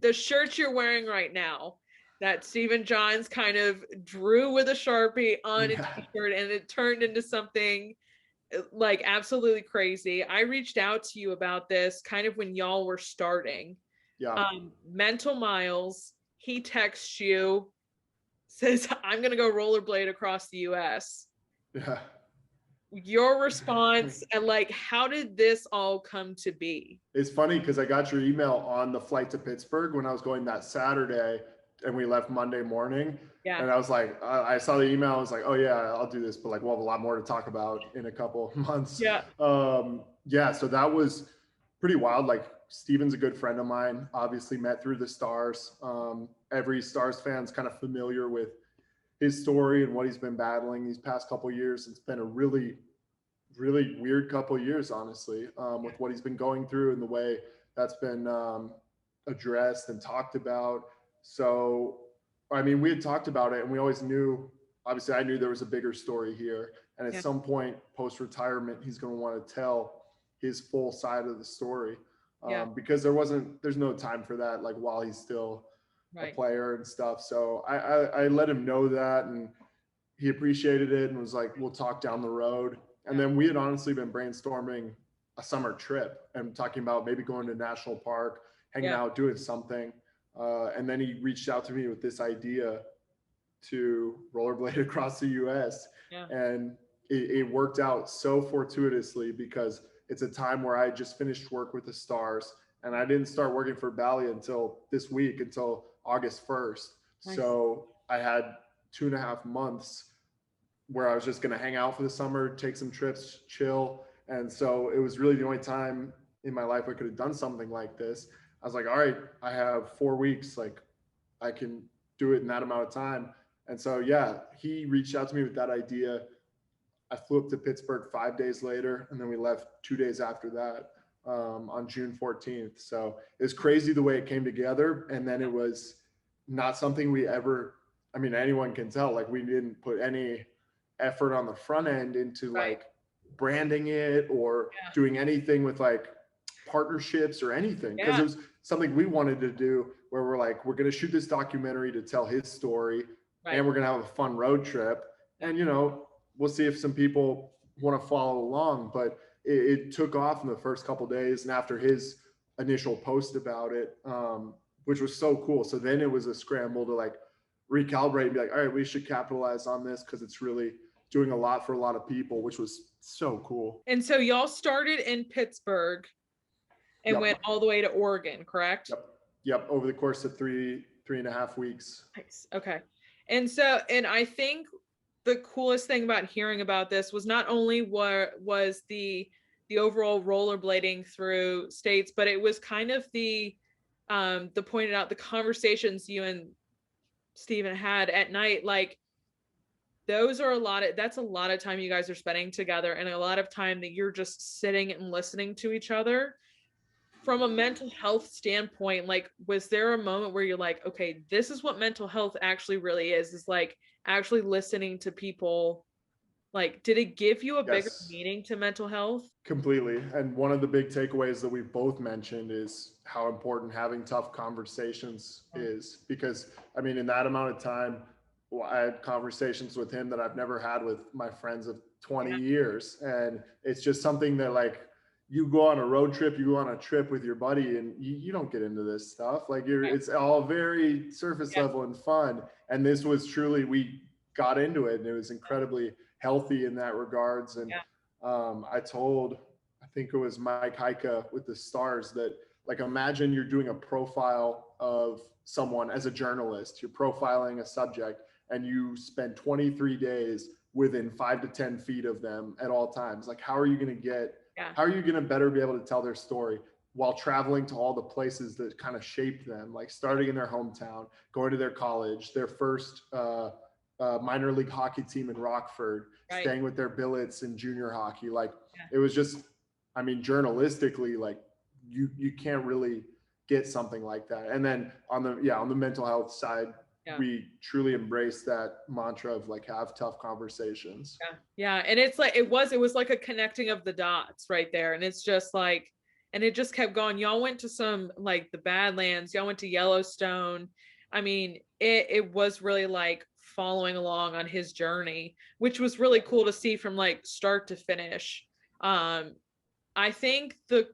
the shirt you're wearing right now that Stephen Johns kind of drew with a Sharpie on a Yeah. t-shirt and it turned into something like absolutely crazy. I reached out to you about this kind of when y'all were starting. Yeah. Mental Miles, he texts you, says, I'm going to go rollerblade across the US. Yeah. Your response and like, how did this all come to be? It's funny because I got your email on the flight to Pittsburgh when I was going that Saturday, and we left Monday morning. Yeah. And I was like, I saw the email. I was like, oh yeah, I'll do this, but like we'll have a lot more to talk about in a couple months. Yeah. Yeah, so that was pretty wild. Like Steven's a good friend of mine. Obviously met through the Stars. Every Stars fan's kind of familiar with his story and what he's been battling these past couple years. It's been a really weird couple of years, honestly, with what he's been going through and the way that's been addressed and talked about. So, I mean, we had talked about it and we always knew, obviously, I knew there was a bigger story here. And at Yeah. some point post retirement, he's going to want to tell his full side of the story Yeah. because there's no time for that, like while he's still a Right. player and stuff. So I let him know that, and he appreciated it and was like, we'll talk down the road. And Yeah. then we had honestly been brainstorming a summer trip and talking about maybe going to national park, hanging Yeah. out, doing something. And then he reached out to me with this idea to rollerblade across the US. Yeah. And it worked out so fortuitously because it's a time where I just finished work with the Stars and I didn't start working for Bally until this week, until August 1st. Nice. So I had 2.5 months where I was just going to hang out for the summer, take some trips, chill. And so it was really the only time in my life I could have done something like this. I was like, all right, I have 4 weeks. Like I can do it in that amount of time. And so, yeah, he reached out to me with that idea. I flew up to Pittsburgh 5 days later, and then we left 2 days after that on June 14th. So it was crazy the way it came together. And then it was not something we ever, I mean, anyone can tell, like we didn't put any effort on the front end into Right. like branding it or Yeah. doing anything with like partnerships or anything, because Yeah. it was something we wanted to do where we're like, we're going to shoot this documentary to tell his story Right. and we're going to have a fun road trip. And we'll see if some people want to follow along, but it took off in the first couple of days and after his initial post about it, which was so cool. So then it was a scramble to like recalibrate and be like, all right, we should capitalize on this because it's really doing a lot for a lot of people, which was so cool. And so y'all started in Pittsburgh and Yep. went all the way to Oregon, correct? Yep. Over the course of 3.5 weeks. Nice. Okay. And I think the coolest thing about hearing about this was not only what was the overall rollerblading through states, but it was kind of the pointed out the conversations you and Steven had at night. Like that's a lot of time you guys are spending together and a lot of time that you're just sitting and listening to each other. From a mental health standpoint, like was there a moment where you're like, okay, this is what mental health actually really is like actually listening to people? Like did it give you a bigger Yes, meaning to mental health? completely. And one of the big takeaways that we've both mentioned is how important having tough conversations is, because I mean, in that amount of time, I had conversations with him that I've never had with my friends of 20 Yeah. years. And it's just something that like, you go on a road trip, you go on a trip with your buddy and you don't get into this stuff. Like it's all very surface Yeah. level and fun. And this was truly, we got into it and it was incredibly healthy in that regards. And Yeah. I think it was Mike Heika with the Stars that like, imagine you're doing a profile of someone as a journalist, you're profiling a subject and you spend 23 days within 5 to 10 feet of them at all times. Like, how are you going to better be able to tell their story while traveling to all the places that kind of shaped them, like starting in their hometown, going to their college, their first minor league hockey team in Rockford, Right. staying with their billets in junior hockey. Like Yeah. it was just, I mean, journalistically, like you can't really get something like that. And then on the mental health side, we truly embrace that mantra of like, have tough conversations. Yeah. And it's like, it was like a connecting of the dots right there. And it's just like, and it just kept going. Y'all went to some like the Badlands, y'all went to Yellowstone. I mean, it was really like following along on his journey, which was really cool to see from like start to finish. I think the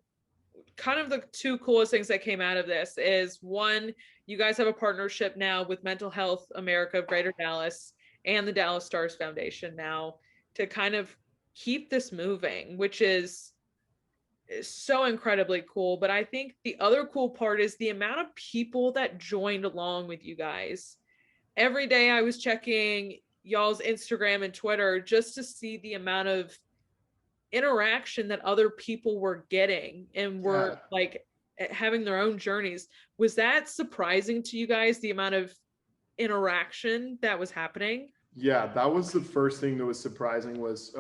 kind of the two coolest things that came out of this is one, you guys have a partnership now with Mental Health America of Greater Dallas and the Dallas Stars Foundation now to kind of keep this moving, which is so incredibly cool. But I think the other cool part is the amount of people that joined along with you guys. Every day I was checking y'all's Instagram and Twitter just to see the amount of interaction that other people were getting and were Yeah. like having their own journeys. Was that surprising to you guys, the amount of interaction that was happening? Yeah, that was the first thing that was surprising was,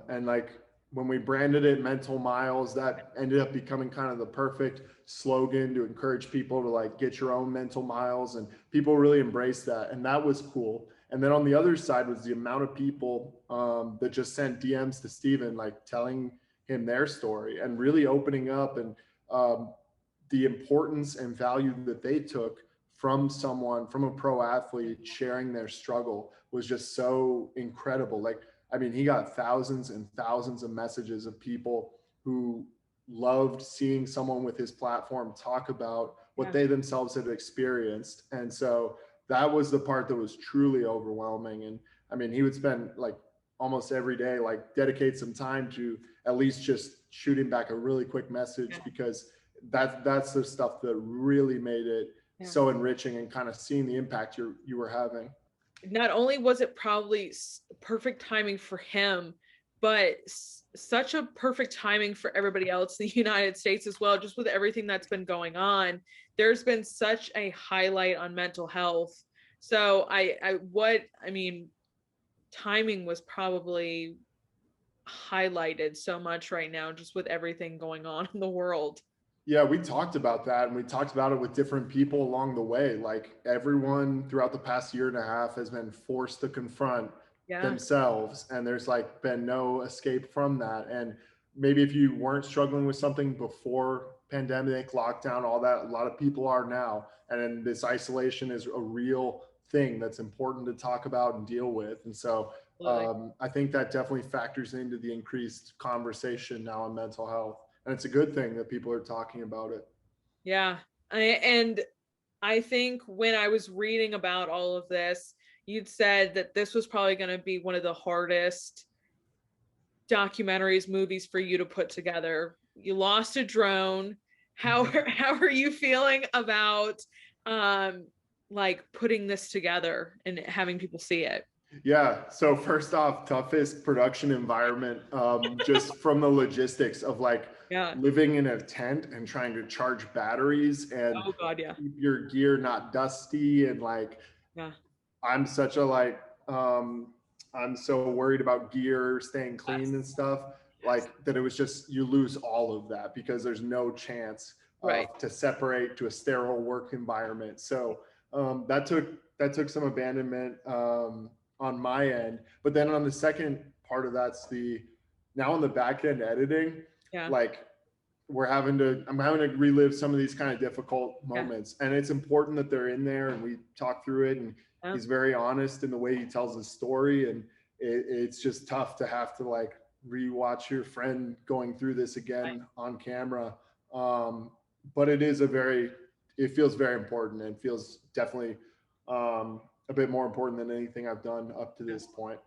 and like when we branded it Mental Miles, that ended up becoming kind of the perfect slogan to encourage people to like get your own mental miles, and people really embraced that, and that was cool. And then on the other side was the amount of people that just sent DMs to Steven, like telling him their story and really opening up, and um, the importance and value that they took from someone, from a pro athlete sharing their struggle was just so incredible. Like, I mean, he got thousands and thousands of messages of people who loved seeing someone with his platform talk about what Yeah. they themselves had experienced. And so that was the part that was truly overwhelming. And I mean, he would spend like almost every day, like dedicate some time to at least just shooting back a really quick message, Yeah. because that's the stuff that really made it Yeah. so enriching, and kind of seeing the impact you were having. Not only was it probably perfect timing for him, but such a perfect timing for everybody else in the United States as well, just with everything that's been going on. There's been such a highlight on mental health. So I mean, timing was probably highlighted so much right now, just with everything going on in the world. Yeah, we talked about that, and we talked about it with different people along the way. Like everyone throughout the past year and a half has been forced to confront Yeah. themselves, and there's like been no escape from that. And maybe if you weren't struggling with something before pandemic, lockdown, all that, a lot of people are now. And then this isolation is a real thing that's important to talk about and deal with. And so Absolutely. I think that definitely factors into the increased conversation now on mental health, and it's a good thing that people are talking about it. Yeah. And I think when I was reading about all of this, you'd said that this was probably going to be one of the hardest documentaries, movies for you to put together. You lost a drone. How are you feeling about um like putting this together and having people see it? Yeah. So first off, toughest production environment, just from the logistics of like Yeah. living in a tent and trying to charge batteries and Oh God, yeah. keep your gear not dusty. And like, Yeah. I'm such a like, I'm so worried about gear staying clean and Yes. stuff, Yes. like that it was just, you lose all of that because there's no chance Right. to separate to a sterile work environment. So that took some abandonment on my end. But then on the second part of that's the, now on the back end editing, Yeah. like I'm having to relive some of these kind of difficult Yeah. moments, and it's important that they're in there and we talk through it. And Yeah. he's very honest in the way he tells his story, and it's just tough to have to like rewatch your friend going through this Right. again on camera. But it feels very important, and feels definitely a bit more important than anything I've done up to Yeah. this point.